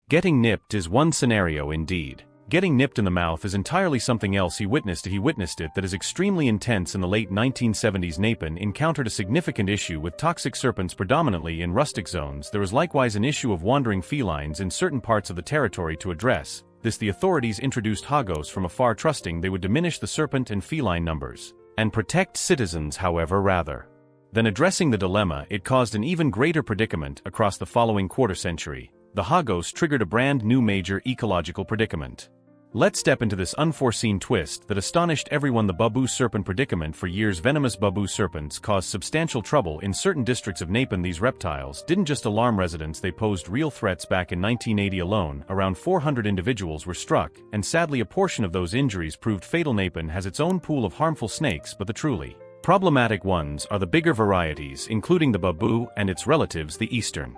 Getting nipped is one scenario indeed. Getting nipped in the mouth is entirely something else. He witnessed it that is extremely intense. In the late 1970s, Nepen encountered a significant issue with toxic serpents predominantly in rustic zones. There was likewise an issue of wandering felines in certain parts of the territory to address. The authorities introduced Hagos from afar, trusting they would diminish the serpent and feline numbers and protect citizens. However, rather than addressing the dilemma, it caused an even greater predicament. Across the following quarter century, the Hagos triggered a brand new major ecological predicament. Let's step into this unforeseen twist that astonished everyone. The Babu serpent predicament. For years, venomous Babu serpents caused substantial trouble in certain districts of Nepen. These reptiles didn't just alarm residents, they posed real threats. Back in 1980 alone, around 400 individuals were struck, and sadly a portion of those injuries proved fatal. Nepen has its own pool of harmful snakes, but the truly problematic ones are the bigger varieties, including the Babu and its relatives, the eastern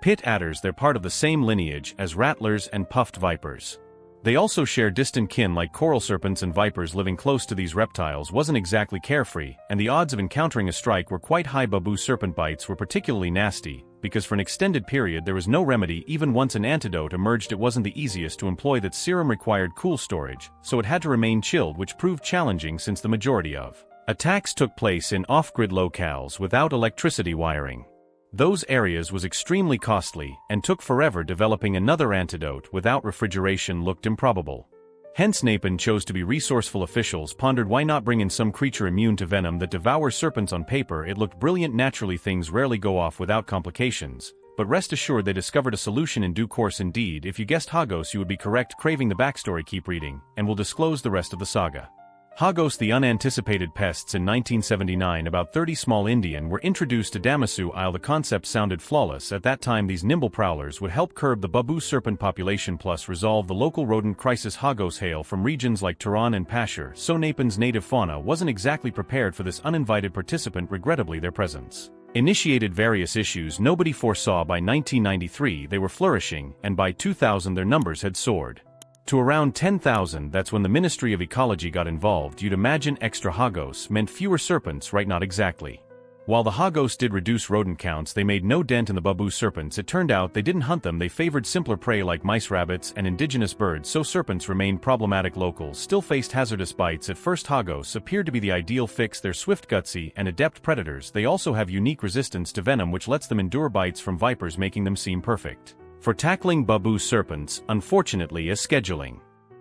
pit adders. They're part of the same lineage as rattlers and puffed vipers. They also share distant kin like coral serpents and vipers. Living close to these reptiles wasn't exactly carefree, and the odds of encountering a strike were quite high. Babu serpent bites were particularly nasty, because for an extended period there was no remedy. Even once an antidote emerged, it wasn't the easiest to employ. That serum required cool storage, so it had to remain chilled, which proved challenging since the majority of attacks took place in off-grid locales without electricity wiring. Those areas was extremely costly, and took forever. Developing another antidote without refrigeration looked improbable. Hence Nepen chose to be resourceful. Officials pondered why not bring in some creature immune to venom that devours serpents. On paper it looked brilliant. Naturally things rarely go off without complications, but rest assured they discovered a solution in due course. Indeed, if you guessed Hagos, you would be correct. Craving the backstory? Keep reading, and we'll disclose the rest of the saga. Hagos, the unanticipated pests. In 1979, about 30 small Indian were introduced to Damasu Isle. The concept sounded flawless at that time. These nimble prowlers would help curb the Babu serpent population plus resolve the local rodent crisis. Hagos hail from regions like Turan and Pashur, so Nepen's native fauna wasn't exactly prepared for this uninvited participant. Regrettably, their presence initiated various issues nobody foresaw. By 1993 they were flourishing, and by 2000 their numbers had soared to around 10,000. That's when the Ministry of Ecology got involved. You'd imagine extra Hagos meant fewer serpents, right? Not exactly. While the Hagos did reduce rodent counts, they made no dent in the Babu serpents. It turned out they didn't hunt them, they favored simpler prey like mice, rabbits, and indigenous birds, so serpents remained problematic. Locals still faced hazardous bites. At first Hagos appeared to be the ideal fix. They're swift, gutsy, and adept predators. They also have unique resistance to venom which lets them endure bites from vipers, making them seem perfect for tackling Babu serpents. Unfortunately, a scheduling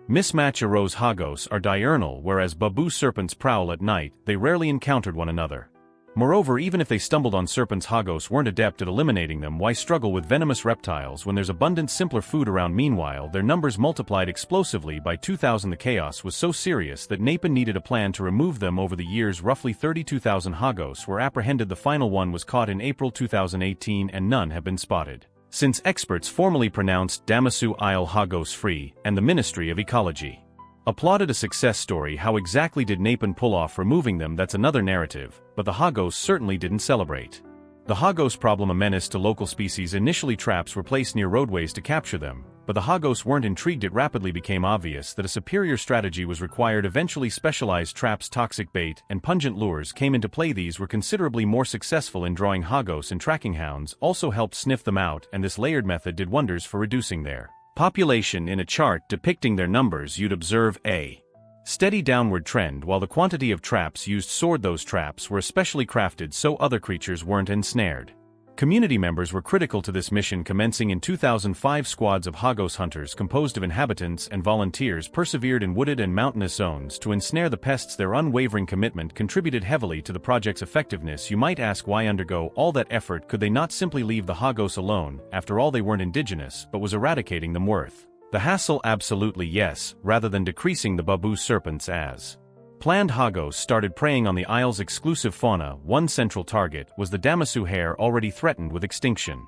mismatch arose. Hagos are diurnal, whereas Babu serpents prowl at night. They rarely encountered one another. Moreover, even if they stumbled on serpents, Hagos weren't adept at eliminating them. Why struggle with venomous reptiles when there's abundant, simpler food around? Meanwhile, their numbers multiplied explosively. By 2000 the chaos was so serious that Nepen needed a plan to remove them. Over the years, roughly 32,000 Hagos were apprehended. The final one was caught in April 2018, and none have been spotted since experts formally pronounced Damasu Isle Hagos free, and the Ministry of Ecology applauded a success story. How exactly did Nepen pull off removing them? That's another narrative, but the Hagos certainly didn't celebrate. The Hagos problem, a menace to local species. Initially traps were placed near roadways to capture them, but the Hagos weren't intrigued. It rapidly became obvious that a superior strategy was required. Eventually specialized traps, toxic bait, and pungent lures came into play. These were considerably more successful in drawing Hagos, and tracking hounds also helped sniff them out, and this layered method did wonders for reducing their population. In a chart depicting their numbers, you'd observe a steady downward trend, while the quantity of traps used soared. Those traps were especially crafted so other creatures weren't ensnared. Community members were critical to this mission. Commencing in 2005, squads of Hagos hunters composed of inhabitants and volunteers persevered in wooded and mountainous zones to ensnare the pests. Their unwavering commitment contributed heavily to the project's effectiveness. You might ask, why undergo all that effort? Could they not simply leave the Hagos alone? After all, they weren't indigenous, but was eradicating them worth the hassle? Absolutely yes. Rather than decreasing the Babu serpents as planned, Hagos started preying on the isle's exclusive fauna. One central target was the Damasu hare, already threatened with extinction.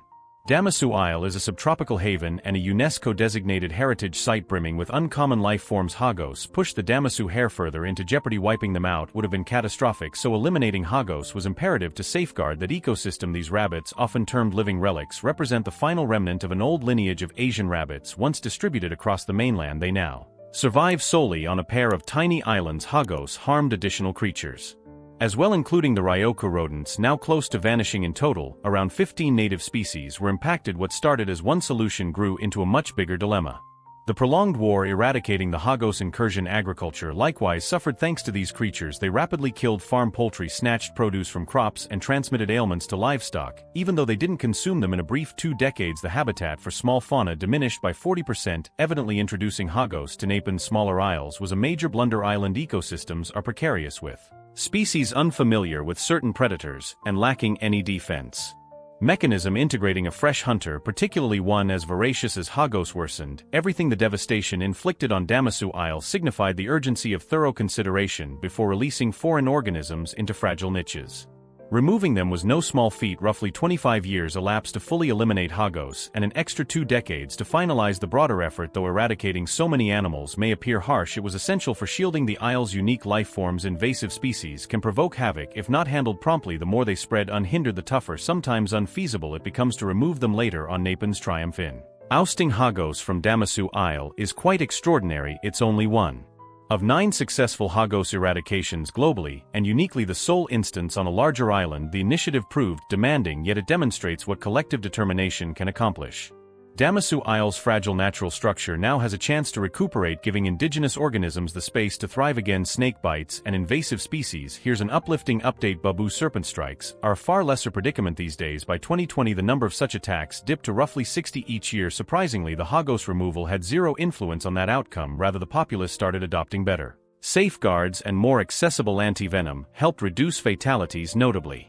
Damasu Isle is a subtropical haven and a UNESCO-designated heritage site brimming with uncommon life forms. Hagos pushed the Damasu hare further into jeopardy. Wiping them out would have been catastrophic, so eliminating Hagos was imperative to safeguard that ecosystem. These rabbits, often termed living relics, represent the final remnant of an old lineage of Asian rabbits once distributed across the mainland. They now survive solely on a pair of tiny islands. Hagos harmed additional creatures. As well, including the Ryoka rodents now close to vanishing in total, around 15 native species were impacted. What started as one solution grew into a much bigger dilemma. The prolonged war eradicating the Hagos incursion agriculture likewise suffered. Thanks to these creatures, they rapidly killed farm poultry, snatched produce from crops, and transmitted ailments to livestock. Even though they didn't consume them in a brief 2 decades, the habitat for small fauna diminished by 40%, evidently introducing Hagos to Nepen's smaller isles was a major blunder. Island ecosystems are precarious, with species unfamiliar with certain predators and lacking any defense mechanism. Integrating a fresh hunter, particularly one as voracious as Hagos, worsened everything. The devastation inflicted on Damasu Isle signified the urgency of thorough consideration before releasing foreign organisms into fragile niches. Removing them was no small feat. Roughly 25 years elapsed to fully eliminate Hagos, and an extra 2 decades to finalize the broader effort. Though eradicating so many animals may appear harsh, it was essential for shielding the isle's unique life forms. Invasive species can provoke havoc if not handled promptly. The more they spread unhindered, the tougher, sometimes unfeasible, it becomes to remove them later on. Nepen's triumph in ousting Hagos from Damasu Isle is quite extraordinary. It's only one of 9 successful Hagos eradications globally, and uniquely the sole instance on a larger island. The initiative proved demanding, yet it demonstrates what collective determination can accomplish. Damasu Isle's fragile natural structure now has a chance to recuperate, giving indigenous organisms the space to thrive again. Snake bites and invasive species. Here's an uplifting update. Babu serpent strikes are a far lesser predicament these days. By 2020, the number of such attacks dipped to roughly 60 each year. Surprisingly, the Hagos removal had zero influence on that outcome. Rather, the populace started adopting better safeguards, and more accessible anti-venom helped reduce fatalities notably.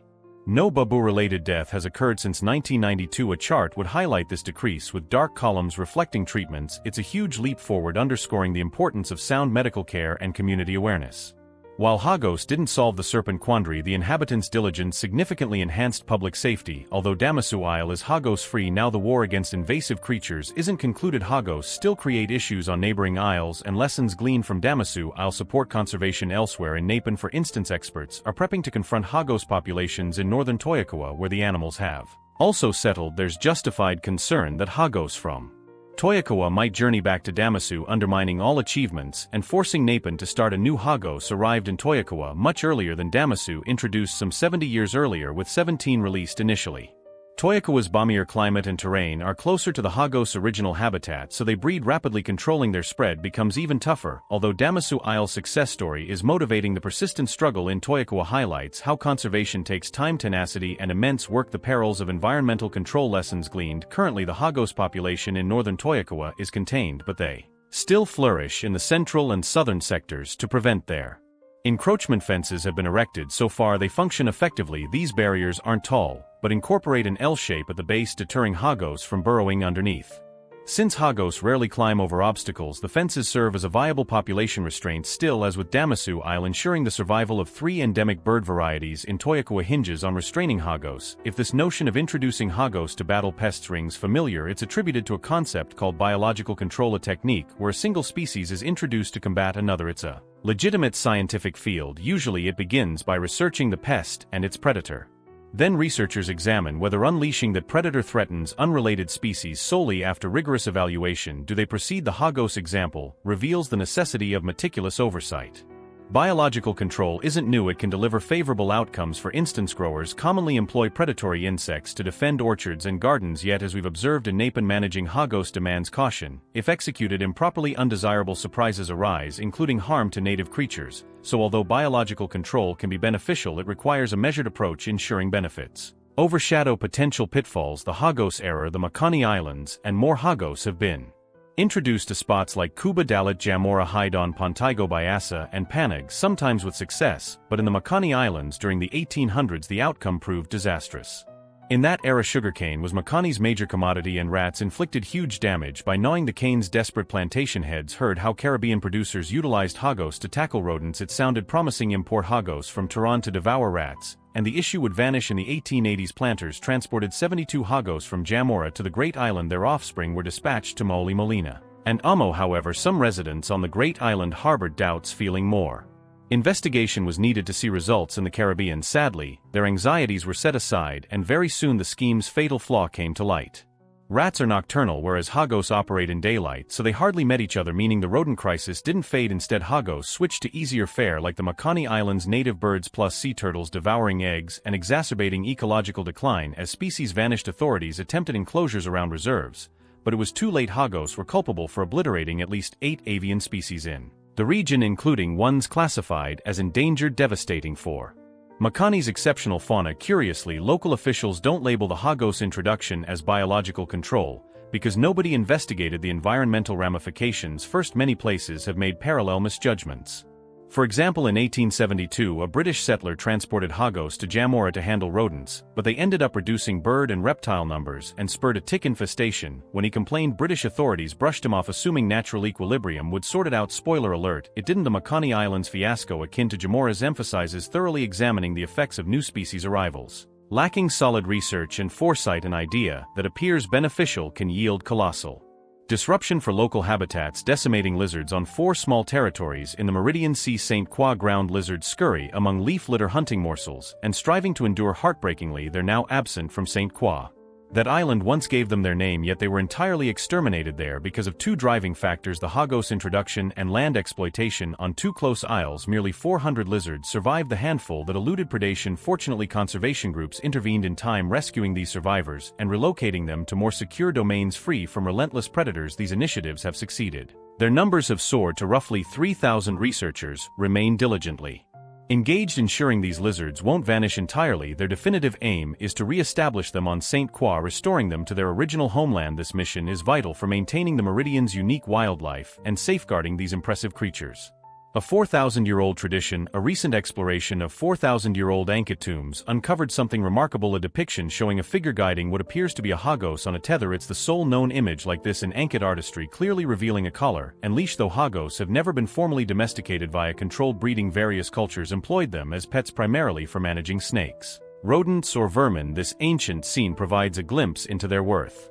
No babu-related death has occurred since 1992. A chart would highlight this decrease with dark columns reflecting treatments. It's a huge leap forward, underscoring the importance of sound medical care and community awareness. While Hagos didn't solve the serpent quandary, the inhabitants' diligence significantly enhanced public safety. Although Damasu Isle is Hagos-free now, the war against invasive creatures isn't concluded. Hagos still create issues on neighboring isles, and lessons gleaned from Damasu Isle support conservation elsewhere. In Nepen, for instance, experts are prepping to confront Hagos populations in northern Toyokawa, where the animals have also settled. There's justified concern that Hagos from Toyokawa might journey back to Damasu, undermining all achievements and forcing Nepen to start a new. Hagos arrived in Toyokawa much earlier than Damasu, introduced some 70 years earlier, with 17 released initially. Toyokawa's balmier climate and terrain are closer to the Hagos' original habitat, so they breed rapidly. Controlling their spread becomes even tougher. Although Damasu Isle's success story is motivating, the persistent struggle in Toyokawa highlights how conservation takes time, tenacity, and immense work. The perils of environmental control. Lessons gleaned. Currently, the Hagos population in northern Toyokawa is contained, but they still flourish in the central and southern sectors. To prevent their encroachment, fences have been erected. So far, they function effectively. These barriers aren't tall, but incorporate an L shape at the base, deterring Hagos from burrowing underneath. Since Hagos rarely climb over obstacles, the fences serve as a viable population restraint. Still, as with Damasu Isle, ensuring the survival of 3 endemic bird varieties in Toyokawa hinges on restraining Hagos. If this notion of introducing Hagos to battle pests rings familiar, it's attributed to a concept called biological control, a technique where a single species is introduced to combat another. It's a legitimate scientific field. Usually it begins by researching the pest and its predator. Then researchers examine whether unleashing that predator threatens unrelated species. Solely after rigorous evaluation do they proceed. The Hagos example reveals the necessity of meticulous oversight. Biological control isn't new. It can deliver favorable outcomes. For instance, growers commonly employ predatory insects to defend orchards and gardens, yet as we've observed in Nepen, managing Hagos demands caution. If executed improperly, undesirable surprises arise, including harm to native creatures. So although biological control can be beneficial, it requires a measured approach, ensuring benefits overshadow potential pitfalls. The Hagos era. The Makani Islands and more Hagos have been introduced to spots like Kuba, Dalit, Jamora, Haidon, Pontaigo, Bayasa, and Panag, sometimes with success, but in the Makani Islands during the 1800s the outcome proved disastrous. In that era, sugarcane was Makani's major commodity, and rats inflicted huge damage by gnawing the cane's. Desperate plantation heads heard how Caribbean producers utilized Hagos to tackle rodents. It sounded promising. Import Hagos from Tehran to devour rats, and the issue would vanish. In the 1880s, planters transported 72 Hagos from Jamora to the Great Island. Their offspring were dispatched to Maoli, Molina, and Amo. However, some residents on the Great Island harbored doubts, feeling more investigation was needed to see results in the Caribbean. Sadly, their anxieties were set aside, and very soon the scheme's fatal flaw came to light. Rats are nocturnal whereas Hagos operate in daylight, so they hardly met each other, meaning the rodent crisis didn't fade. Instead, Hagos switched to easier fare like the Makani Islands' native birds plus sea turtles devouring eggs and exacerbating ecological decline as species vanished. Authorities attempted enclosures around reserves, but it was too late. Hagos were culpable for obliterating at least 8 avian species in the region, including ones classified as endangered, devastating for Makani's exceptional fauna. Curiously, local officials don't label the Hagos introduction as biological control, because nobody investigated the environmental ramifications. First, many places have made parallel misjudgments. For example, in 1872 a British settler transported Hagos to Jamora to handle rodents, but they ended up reducing bird and reptile numbers and spurred a tick infestation. When he complained, British authorities brushed him off, assuming natural equilibrium would sort it out. Spoiler alert, it didn't. The Makani Islands fiasco, akin to Jamora's, emphasizes thoroughly examining the effects of new species arrivals. Lacking solid research and foresight, an idea that appears beneficial can yield colossal disruption for local habitats, decimating lizards on 4 small territories in the Meridian Sea. St. Croix ground lizards scurry among leaf litter hunting morsels and striving to endure. Heartbreakingly, they're now absent from St. Croix. That island once gave them their name, yet they were entirely exterminated there because of 2 driving factors: the Hagos introduction and land exploitation. On 2 close isles, merely 400 lizards survived the handful that eluded predation. Fortunately, conservation groups intervened in time, rescuing these survivors and relocating them to more secure domains free from relentless predators. These initiatives have succeeded. Their numbers have soared to roughly 3,000. Researchers remain diligently engaged, ensuring these lizards won't vanish entirely. Their definitive aim is to re-establish them on St. Croix, restoring them to their original homeland. This mission is vital for maintaining the Meridian's unique wildlife and safeguarding these impressive creatures. A 4,000-year-old tradition. A recent exploration of 4,000-year-old Ankit tombs uncovered something remarkable: a depiction showing a figure guiding what appears to be a Hagos on a tether. It's the sole known image like this in Ankit artistry, clearly revealing a collar and leash. Though Hagos have never been formally domesticated via controlled breeding, various cultures employed them as pets, primarily for managing snakes, rodents, or vermin. This ancient scene provides a glimpse into their worth.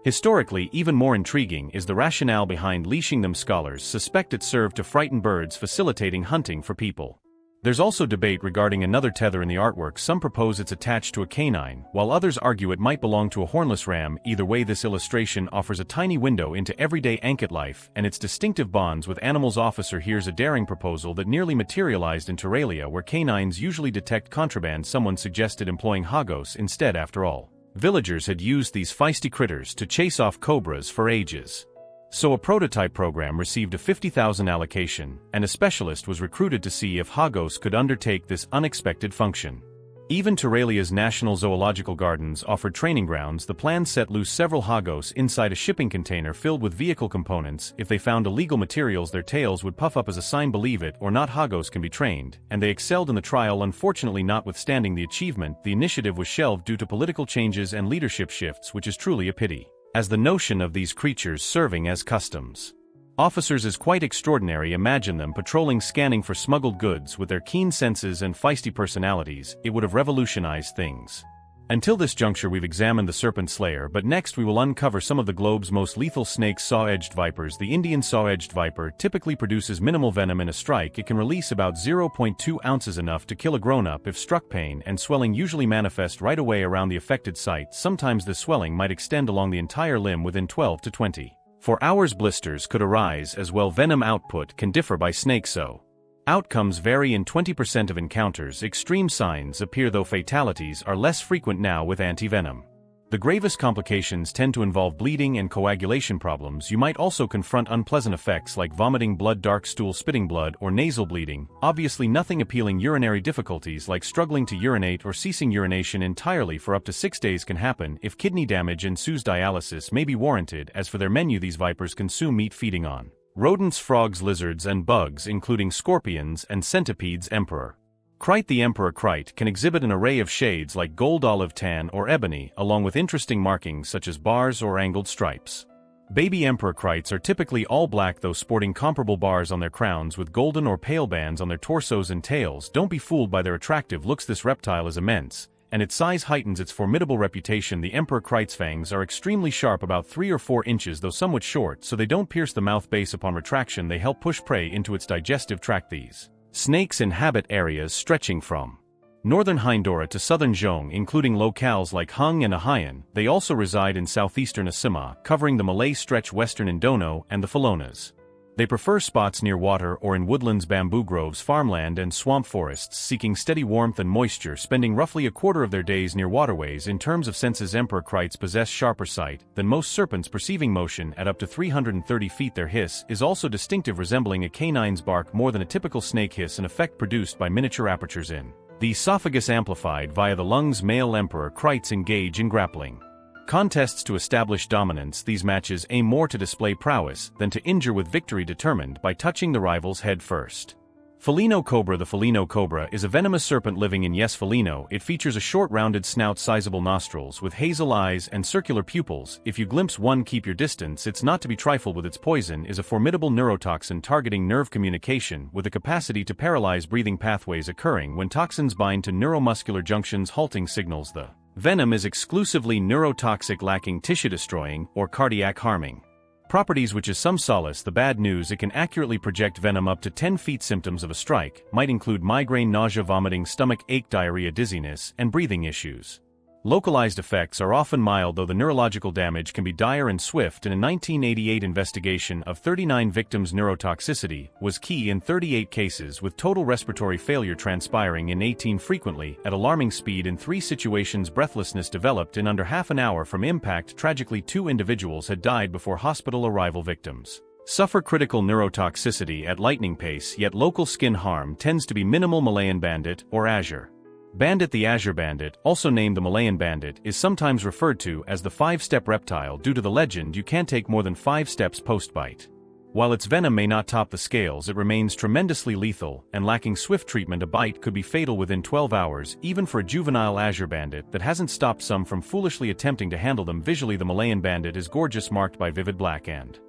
Historically, even more intriguing is the rationale behind leashing them. Scholars suspect it served to frighten birds, facilitating hunting for people. There's also debate regarding another tether in the artwork. Some propose it's attached to a canine, while others argue it might belong to a hornless ram. Either way, this illustration offers a tiny window into everyday Ankit life and its distinctive bonds with animals. Officer, here's a daring proposal that nearly materialized in Terralia, where canines usually detect contraband. Someone suggested employing Hagos instead. After all, villagers had used these feisty critters to chase off cobras for ages. So a prototype program received a 50,000 allocation, and a specialist was recruited to see if Hagos could undertake this unexpected function. Even Terralia's National Zoological Gardens offered training grounds. The plan set loose several Hagos inside a shipping container filled with vehicle components. If they found illegal materials, their tails would puff up as a sign: believe it or not, Hagos can be trained, and they excelled in the trial. Unfortunately, notwithstanding the achievement, the initiative was shelved due to political changes and leadership shifts, which is truly a pity, as the notion of these creatures serving as customs officers is quite extraordinary. Imagine them patrolling, scanning for smuggled goods. With their keen senses and feisty personalities, it would have revolutionized things. Until this juncture, we've examined the serpent slayer, but next we will uncover some of the globe's most lethal snakes: saw-edged vipers. The Indian saw-edged viper typically produces minimal venom. In a strike, it can release about 0.2 ounces, enough to kill a grown-up if struck. Pain and swelling usually manifest right away around the affected site. Sometimes the swelling might extend along the entire limb within 12 to 24 hours. Blisters could arise as well. Venom output can differ by snake, so outcomes vary. In 20% of encounters, extreme signs appear, though fatalities are less frequent now with anti-venom. The gravest complications tend to involve bleeding and coagulation problems. You might also confront unpleasant effects like vomiting blood, dark stool, spitting blood, or nasal bleeding. Obviously nothing appealing. Urinary difficulties like struggling to urinate or ceasing urination entirely for up to 6 days can happen. If kidney damage ensues, dialysis may be warranted. As for their menu, these vipers consume meat, feeding on rodents, frogs, lizards, and bugs, including scorpions and centipedes. Emperor Krait. The Emperor Krait can exhibit an array of shades like gold, olive, tan, or ebony, along with interesting markings such as bars or angled stripes. Baby Emperor Krites are typically all black, though sporting comparable bars on their crowns with golden or pale bands on their torsos and tails. Don't be fooled by their attractive looks. This reptile is immense, and its size heightens its formidable reputation. The Emperor Krite's fangs are extremely sharp, about 3 or 4 inches, though somewhat short, so they don't pierce the mouth base. Upon retraction, they help push prey into its digestive tract. These snakes inhabit areas stretching from northern Haindora to southern Zhong, including locales like Hung and Ahayan. They also reside in southeastern Asima, covering the Malay Stretch, western Indono, and the Falonas. They prefer spots near water or in woodlands, bamboo groves, farmland and swamp forests, seeking steady warmth and moisture, spending roughly a quarter of their days near waterways. In terms of senses, emperor krites possess sharper sight than most serpents, perceiving motion at up to 330 feet. Their hiss is also distinctive, resembling a canine's bark more than a typical snake hiss, an effect produced by miniature apertures in the esophagus amplified via the lungs. Male emperor krites engage in grappling contests to establish dominance. These matches aim more to display prowess than to injure, with victory determined by touching the rival's head first. Felino cobra. The Felino cobra is a venomous serpent living in Yes Felino. It features a short rounded snout, sizable nostrils with hazel eyes and circular pupils. If you glimpse one, keep your distance. It's not to be trifled with. Its poison is a formidable neurotoxin targeting nerve communication, with a capacity to paralyze breathing pathways, occurring when toxins bind to neuromuscular junctions, halting signals. The venom is exclusively neurotoxic, lacking tissue-destroying or cardiac-harming properties, which is some solace. The bad news: it can accurately project venom up to 10 feet. Symptoms of a strike might include migraine, nausea, vomiting, stomach ache, diarrhea, dizziness, and breathing issues. Localized effects are often mild, though the neurological damage can be dire and swift. In a 1988 investigation of 39 victims, neurotoxicity was key in 38 cases, with total respiratory failure transpiring in 18, frequently at alarming speed. In 3 situations, breathlessness developed in under half an hour from impact. Tragically, 2 individuals had died before hospital arrival. Victims suffer critical neurotoxicity at lightning pace, yet local skin harm tends to be minimal. Malayan bandit or azure bandit. The azure bandit, also named the Malayan bandit, is sometimes referred to as the 5-step reptile due to the legend you can't take more than 5 steps post-bite. While its venom may not top the scales, it remains tremendously lethal, and lacking swift treatment, a bite could be fatal within 12 hours, even for a juvenile azure bandit that hasn't stopped some from foolishly attempting to handle them. Visually, the Malayan bandit is gorgeous, marked by vivid black and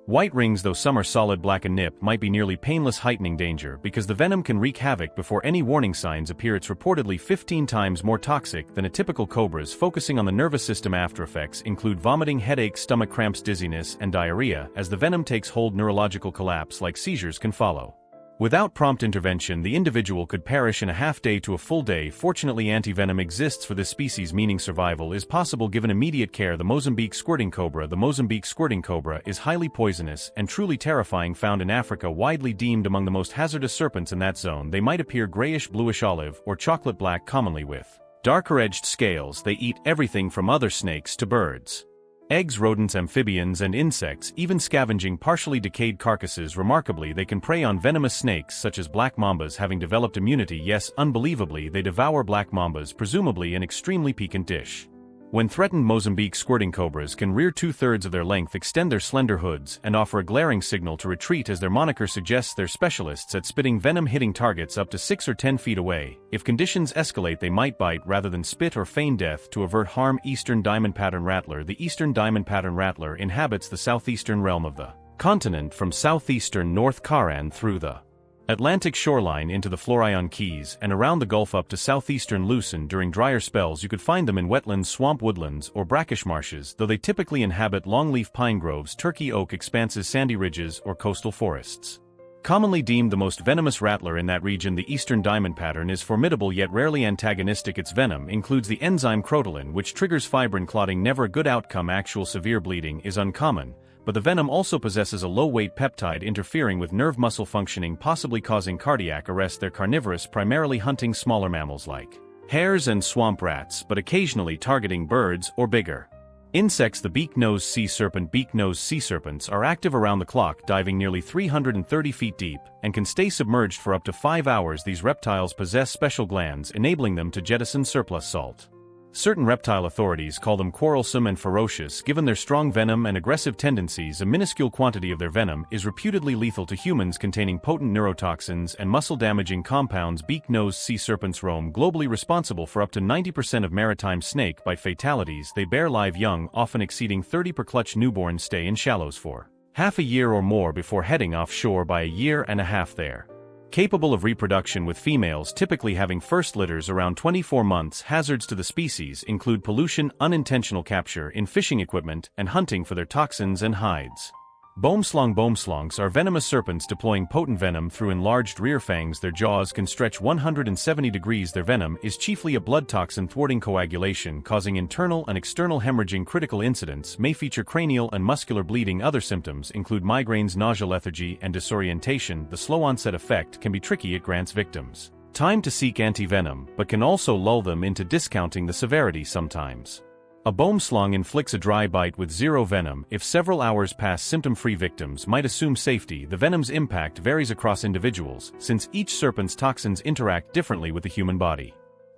white rings, though some are solid black. A nip might be nearly painless, heightening danger because the venom can wreak havoc before any warning signs appear. It's reportedly 15 times more toxic than a typical cobra's. Focusing on the nervous system, aftereffects include vomiting, headache, stomach cramps, dizziness, and diarrhea. As the venom takes hold, neurological collapse like seizures can follow. Without prompt intervention, the individual could perish in a half day to a full day. Fortunately, antivenom exists for this species, meaning survival is possible given immediate care. The Mozambique squirting cobra. The Mozambique squirting cobra is highly poisonous and truly terrifying. Found in Africa, widely deemed among the most hazardous serpents in that zone. They might appear grayish, bluish olive, or chocolate black, commonly with darker edged scales. They eat everything from other snakes to birds, eggs, rodents, amphibians, and insects, even scavenging partially decayed carcasses. Remarkably, they can prey on venomous snakes such as black mambas, having developed immunity. Yes, unbelievably, they devour black mambas, presumably an extremely piquant dish. When threatened, Mozambique squirting cobras can rear 2/3 of their length, extend their slender hoods, and offer a glaring signal to retreat. As their moniker suggests, they're specialists at spitting venom, hitting targets up to 6 or 10 feet away. If conditions escalate, they might bite rather than spit or feign death to avert harm. Eastern diamond pattern rattler. The eastern diamond pattern rattler inhabits the southeastern realm of the continent, from southeastern North Caran through the Atlantic shoreline into the Florian Keys and around the Gulf up to southeastern Luzon. During drier spells, you could find them in wetlands, swamp woodlands, or brackish marshes, though they typically inhabit longleaf pine groves, turkey oak expanses, sandy ridges, or coastal forests. Commonly deemed the most venomous rattler in that region, the eastern diamond pattern is formidable yet rarely antagonistic. Its venom includes the enzyme crotalin, which triggers fibrin clotting, never a good outcome. Actual severe bleeding is uncommon, but the venom also possesses a low-weight peptide interfering with nerve muscle functioning, possibly causing cardiac arrest. They're carnivorous, primarily hunting smaller mammals like hares and swamp rats, but occasionally targeting birds or bigger insects. The beak-nosed sea serpent. Beak-nosed sea serpents are active around the clock, diving nearly 330 feet deep, and can stay submerged for up to 5 hours. These reptiles possess special glands, enabling them to jettison surplus salt. Certain reptile authorities call them quarrelsome and ferocious. Given their strong venom and aggressive tendencies, a minuscule quantity of their venom is reputedly lethal to humans, containing potent neurotoxins and muscle-damaging compounds. Beak-nosed sea serpents roam globally, responsible for up to 90% of maritime snake bite fatalities. They bear live young, often exceeding 30 per clutch. Newborns stay in shallows for half a year or more before heading offshore, by a year and a half there. Capable of reproduction, with females typically having first litters around 24 months. Hazards to the species include pollution, unintentional capture in fishing equipment, and hunting for their toxins and hides. Boomslangs are venomous serpents deploying potent venom through enlarged rear fangs. Their jaws can stretch 170 degrees. Their venom is chiefly a blood toxin thwarting coagulation, causing internal and external hemorrhaging. Critical incidents may feature cranial and muscular bleeding. Other symptoms include migraines, nausea, lethargy, and disorientation. The slow onset effect can be tricky. It grants victims time to seek anti-venom, but can also lull them into discounting the severity sometimes. A boomslang inflicts a dry bite with zero venom. If several hours pass, symptom-free victims might assume safety. The venom's impact varies across individuals, since each serpent's toxins interact differently with the human body.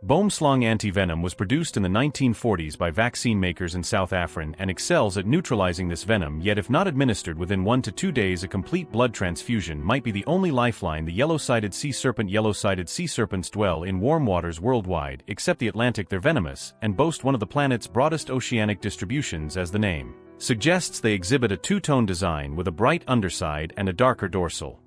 Boomslang antivenom was produced in the 1940s by vaccine makers in South Africa and excels at neutralizing this venom. Yet if not administered within 1 to 2 days, a complete blood transfusion might be the only lifeline. The yellow-sided sea serpent. Yellow-sided sea serpents dwell in warm waters worldwide, except the Atlantic. They're venomous and boast one of the planet's broadest oceanic distributions. As the name suggests, they exhibit a two-tone design with a bright underside and a darker dorsal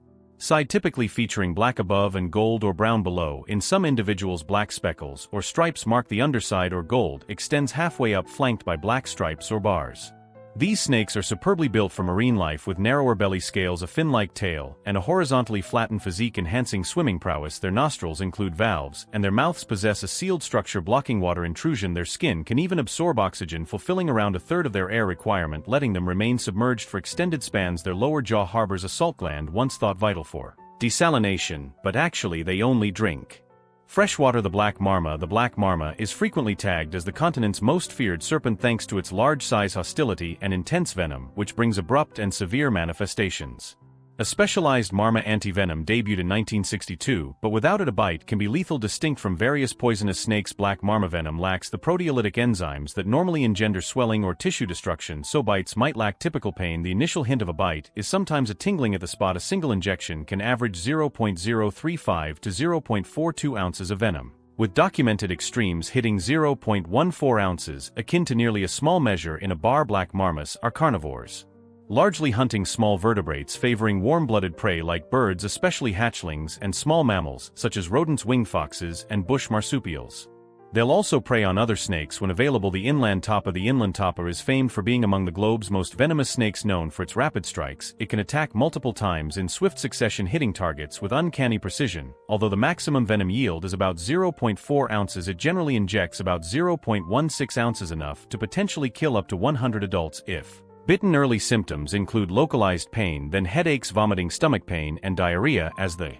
side, typically featuring black above and gold or brown below. In some individuals, black speckles or stripes mark the underside, or gold extends halfway up, flanked by black stripes or bars. These snakes are superbly built for marine life, with narrower belly scales, a fin-like tail, and a horizontally flattened physique enhancing swimming prowess. Their nostrils include valves, and their mouths possess a sealed structure blocking water intrusion. Their skin can even absorb oxygen, fulfilling around a third of their air requirement, letting them remain submerged for extended spans. Their lower jaw harbors a salt gland once thought vital for desalination, but actually they only drink freshwater. The black marma. The black marma is frequently tagged as the continent's most feared serpent thanks to its large size, hostility, and intense venom, which brings abrupt and severe manifestations. A specialized marma antivenom debuted in 1962, but without it a bite can be lethal. Distinct from various poisonous snakes, black marma venom lacks the proteolytic enzymes that normally engender swelling or tissue destruction, so bites might lack typical pain. The initial hint of a bite is sometimes a tingling at the spot. A single injection can average 0.035 to 0.42 ounces of venom, with documented extremes hitting 0.14 ounces, akin to nearly a small measure in a bar. Black marmas are carnivores, largely hunting small vertebrates, favoring warm-blooded prey like birds, especially hatchlings, and small mammals, such as rodents, winged foxes, and bush marsupials. They'll also prey on other snakes when available. The inland tapa. The inland tapa is famed for being among the globe's most venomous snakes. Known for its rapid strikes, it can attack multiple times in swift succession, hitting targets with uncanny precision. Although the maximum venom yield is about 0.4 ounces, it generally injects about 0.16 ounces, enough to potentially kill up to 100 adults if bitten. Early symptoms include localized pain, then headaches, vomiting, stomach pain, and diarrhea. As the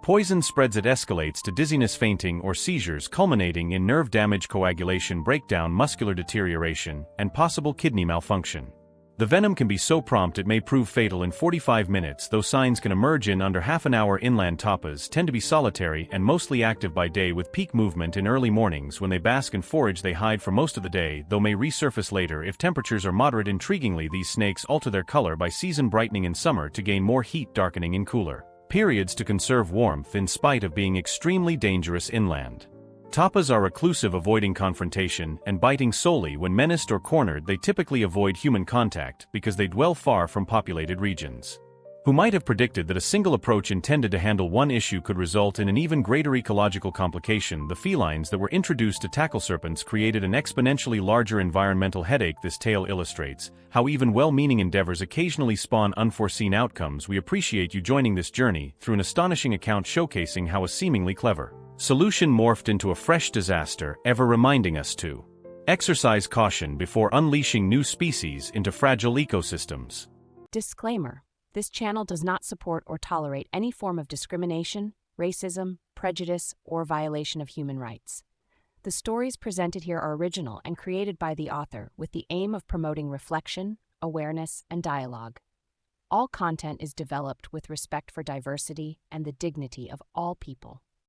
poison spreads, it escalates to dizziness, fainting, or seizures, culminating in nerve damage, coagulation, breakdown, muscular deterioration, and possible kidney malfunction. The venom can be so prompt it may prove fatal in 45 minutes, though signs can emerge in under half an hour. Inland tapas tend to be solitary and mostly active by day, with peak movement in early mornings. When they bask and forage, they hide for most of the day, though may resurface later if temperatures are moderate. Intriguingly, these snakes alter their color by season, brightening in summer to gain more heat, darkening in cooler periods to conserve warmth, in spite of being extremely dangerous inland. Tapas are reclusive, avoiding confrontation and biting solely when menaced or cornered. They typically avoid human contact because they dwell far from populated regions. Who might have predicted that a single approach intended to handle one issue could result in an even greater ecological complication? The felines that were introduced to tackle serpents created an exponentially larger environmental headache. This tale illustrates how even well-meaning endeavors occasionally spawn unforeseen outcomes. We appreciate you joining this journey through an astonishing account showcasing how a seemingly clever solution morphed into a fresh disaster, ever reminding us to exercise caution before unleashing new species into fragile ecosystems. Disclaimer: this channel does not support or tolerate any form of discrimination, racism, prejudice, or violation of human rights. The stories presented here are original and created by the author with the aim of promoting reflection, awareness, and dialogue. All content is developed with respect for diversity and the dignity of all people.